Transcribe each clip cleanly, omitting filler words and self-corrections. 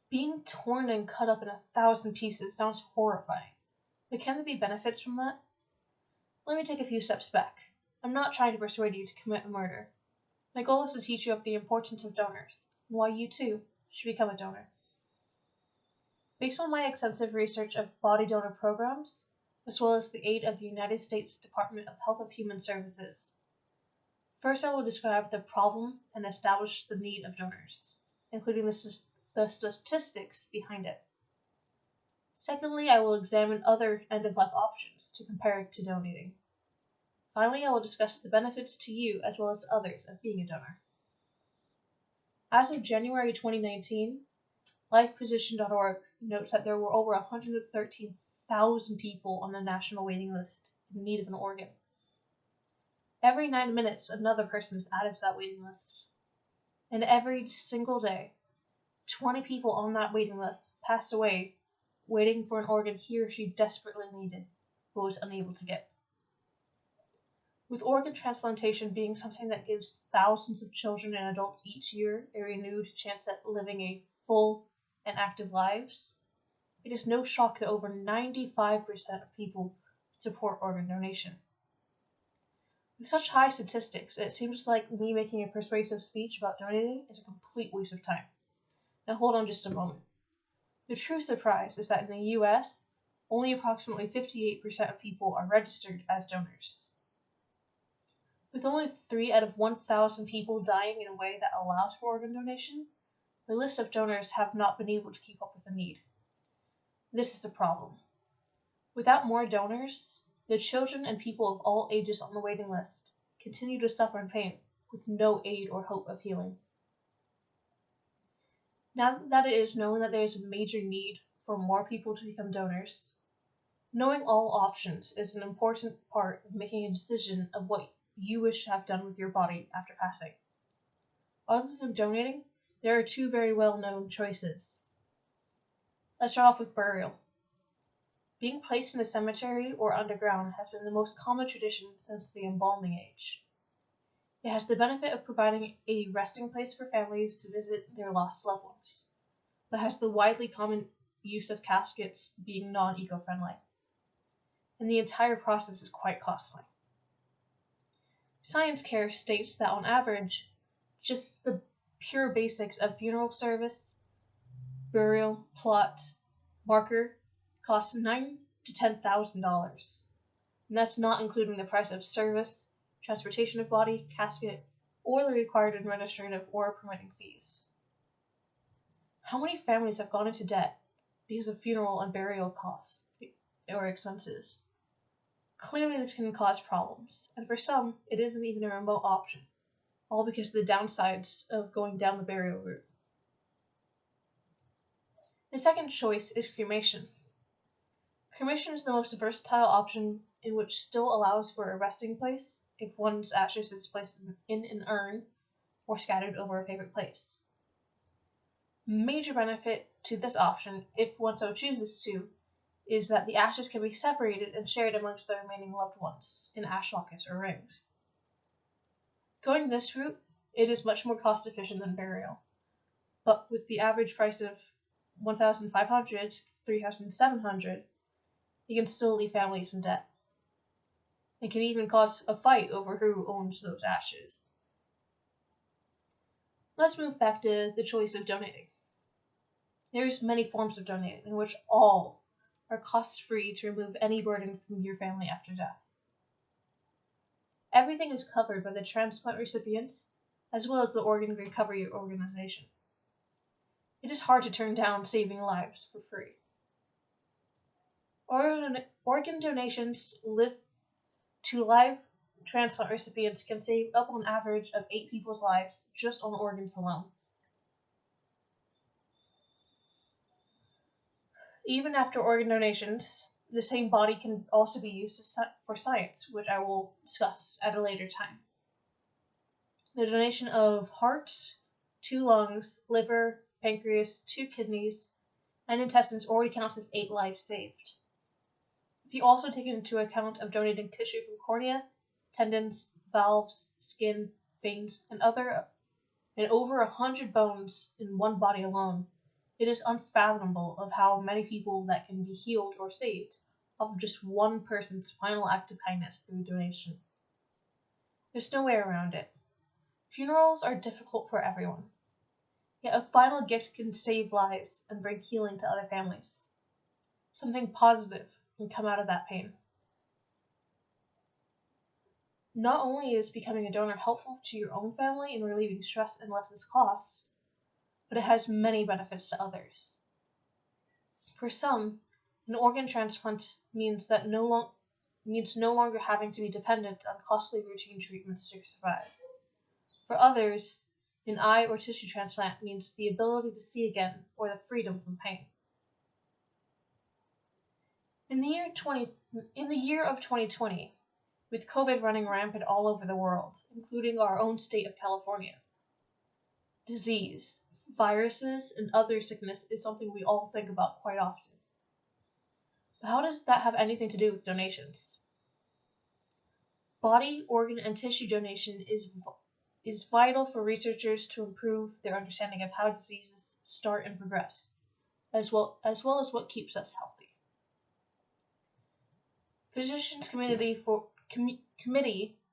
Being torn and cut up in 1,000 pieces sounds horrifying, but can there be benefits from that? Let me take a few steps back. I'm not trying to persuade you to commit a murder. My goal is to teach you of the importance of donors, and why you too should become a donor. Based on my extensive research of body donor programs, as well as the aid of the United States Department of Health and Human Services, first I will describe the problem and establish the need of donors, including the statistics behind it. Secondly, I will examine other end-of-life options to compare to donating. Finally, I will discuss the benefits to you as well as to others of being a donor. As of January 2019, LifePosition.org notes that there were over 113,000 people on the national waiting list in need of an organ. Every 9 minutes, another person is added to that waiting list. And every single day, 20 people on that waiting list pass away waiting for an organ he or she desperately needed, but was unable to get. With organ transplantation being something that gives thousands of children and adults each year a renewed chance at living a full and active lives, it is no shock that over 95% of people support organ donation. With such high statistics, it seems like me making a persuasive speech about donating is a complete waste of time. Now hold on just a moment. The true surprise is that in the US, only approximately 58% of people are registered as donors. With only 3 out of 1,000 people dying in a way that allows for organ donation, the list of donors have not been able to keep up with the need. This is a problem. Without more donors, the children and people of all ages on the waiting list continue to suffer in pain with no aid or hope of healing. Now that it is known that there is a major need for more people to become donors, knowing all options is an important part of making a decision of what you wish to have done with your body after passing. Other than donating, there are 2 very well-known choices. Let's start off with burial. Being placed in a cemetery or underground has been the most common tradition since the embalming age. It has the benefit of providing a resting place for families to visit their lost loved ones, but has the widely common use of caskets being non-eco-friendly, and the entire process is quite costly. Science Care states that on average, just the pure basics of funeral service, burial, plot, marker costs $9,000 to $10,000, and that's not including the price of service, transportation of body, casket, or the required administrative or permitting fees. How many families have gone into debt because of funeral and burial costs or expenses? Clearly this can cause problems, and for some, it isn't even a remote option, all because of the downsides of going down the burial route. The second choice is cremation. Cremation is the most versatile option in which still allows for a resting place if one's ashes is placed in an urn or scattered over a favorite place. Major benefit to this option, if one so chooses to, is that the ashes can be separated and shared amongst the remaining loved ones in ash lockets or rings. Going this route, it is much more cost efficient than burial, but with the average price of $1,500 to $3,700, it can still leave families in debt. It can even cause a fight over who owns those ashes. Let's move back to the choice of donating. There's many forms of donating in which all are cost-free to remove any burden from your family after death. Everything is covered by the transplant recipient as well as the organ recovery organization. It is hard to turn down saving lives for free. Organ donations to live transplant recipients can save up on average of 8 people's lives just on organs alone. Even after organ donations, the same body can also be used for science, which I will discuss at a later time. The donation of heart, 2 lungs, liver, pancreas, 2 kidneys, and intestines already counts as 8 lives saved. If you also take into account of donating tissue from cornea, tendons, valves, skin, veins, and over 100 bones in one body alone, It is unfathomable of how many people that can be healed or saved off of just one person's final act of kindness through donation. There's no way around it. Funerals are difficult for everyone, yet a final gift can save lives and bring healing to other families. Something positive can come out of that pain. Not only is becoming a donor helpful to your own family in relieving stress and lessens costs, but it has many benefits to others. For some, an organ transplant means no longer having to be dependent on costly routine treatments to survive. For others, an eye or tissue transplant means the ability to see again or the freedom from pain. In the year of 2020, with COVID running rampant all over the world, including our own state of California, disease, viruses, and other sickness is something we all think about quite often. But how does that have anything to do with donations? Body, organ, and tissue donation is vital for researchers to improve their understanding of how diseases start and progress, as well as what keeps us healthy. Physicians Committee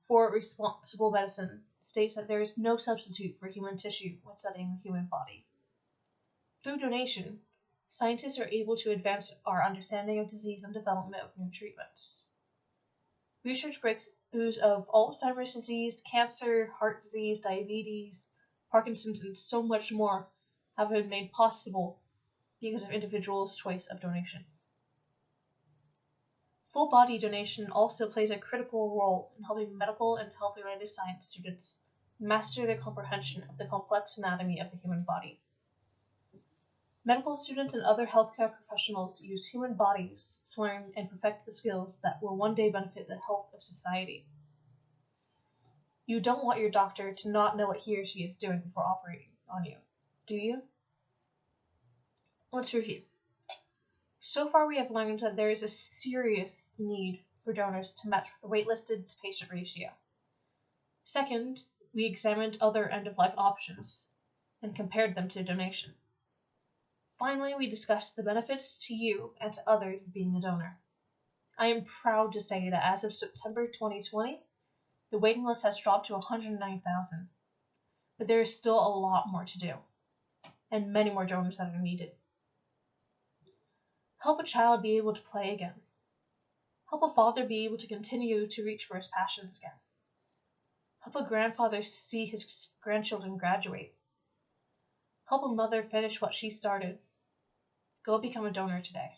for Responsible Medicine states that there is no substitute for human tissue when studying the human body. Through donation, scientists are able to advance our understanding of disease and development of new treatments. Research breakthroughs of Alzheimer's disease, cancer, heart disease, diabetes, Parkinson's, and so much more have been made possible because of individuals' choice of donation. Full body donation also plays a critical role in helping medical and health-related science students master their comprehension of the complex anatomy of the human body. Medical students and other healthcare professionals use human bodies to learn and perfect the skills that will one day benefit the health of society. You don't want your doctor to not know what he or she is doing before operating on you, do you? Let's review. So far, we have learned that there is a serious need for donors to match the waitlisted to patient ratio. Second, we examined other end-of-life options and compared them to donation. Finally, we discussed the benefits to you and to others of being a donor. I am proud to say that as of September 2020, the waiting list has dropped to 109,000, but there is still a lot more to do, and many more donors that are needed. Help a child be able to play again. Help a father be able to continue to reach for his passions again. Help a grandfather see his grandchildren graduate. Help a mother finish what she started. Go become a donor today.